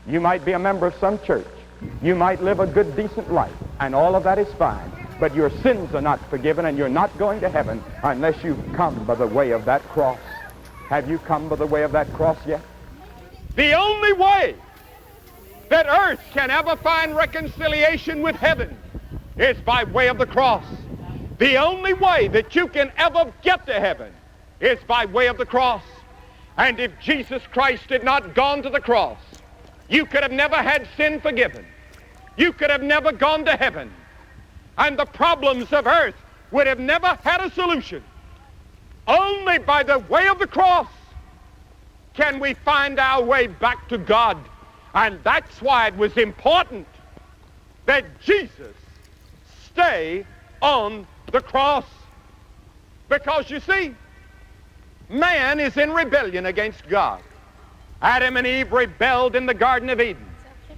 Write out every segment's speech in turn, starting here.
You might be a member of some church. You might live a good, decent life, and all of that is fine. But your sins are not forgiven, and you're not going to heaven unless you've come by the way of that cross. Have you come by the way of that cross yet? The only way that earth can ever find reconciliation with heaven is by way of the cross. The only way that you can ever get to heaven is by way of the cross. And if Jesus Christ had not gone to the cross, you could have never had sin forgiven. You could have never gone to heaven. And the problems of earth would have never had a solution. Only by the way of the cross can we find our way back to God. And that's why it was important that Jesus stay on the cross. Because you see, man is in rebellion against God. Adam and Eve rebelled in the Garden of Eden.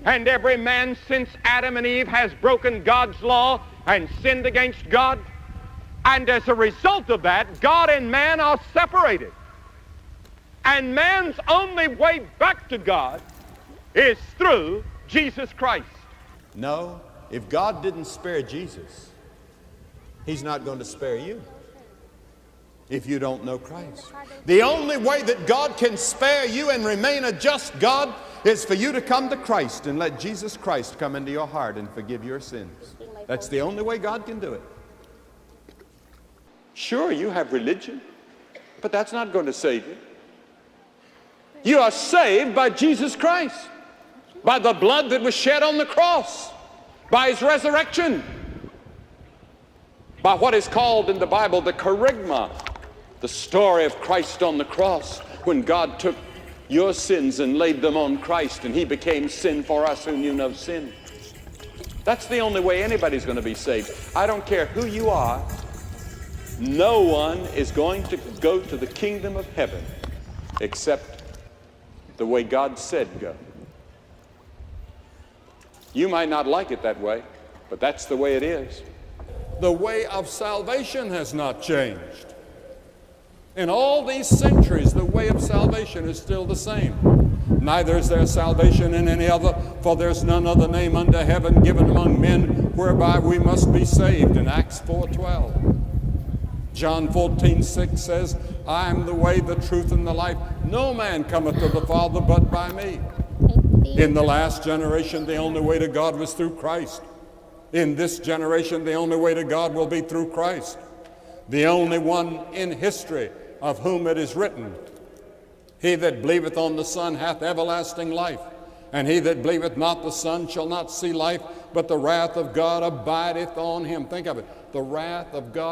And every man since Adam and Eve has broken God's law and sinned against God. And as a result of that, God and man are separated. And man's only way back to God is through Jesus Christ. No, if God didn't spare Jesus, He's not going to spare you if you don't know Christ. The only way that God can spare you and remain a just God is for you to come to Christ and let Jesus Christ come into your heart and forgive your sins. That's the only way God can do it. Sure, you have religion, but that's not going to save you. You are saved by Jesus Christ, by the blood that was shed on the cross, by His resurrection, by what is called in the Bible the kerygma, the story of Christ on the cross, when God took your sins and laid them on Christ, and He became sin for us who knew no sin. That's the only way anybody's going to be saved. I don't care who you are. No one is going to go to the kingdom of heaven except the way God said go. You might not like it that way, but that's the way it is. The way of salvation has not changed. In all these centuries, the way of salvation is still the same. Neither is there salvation in any other, for there's none other name under heaven given among men whereby we must be saved, in Acts 4:12. John 14:6 says, I am the way, the truth, and the life. No man cometh to the Father but by me. In the last generation, the only way to God was through Christ. In this generation, the only way to God will be through Christ. The only one in history of whom it is written, He that believeth on the Son hath everlasting life, and he that believeth not the Son shall not see life, but the wrath of God abideth on him. Think of it. The wrath of God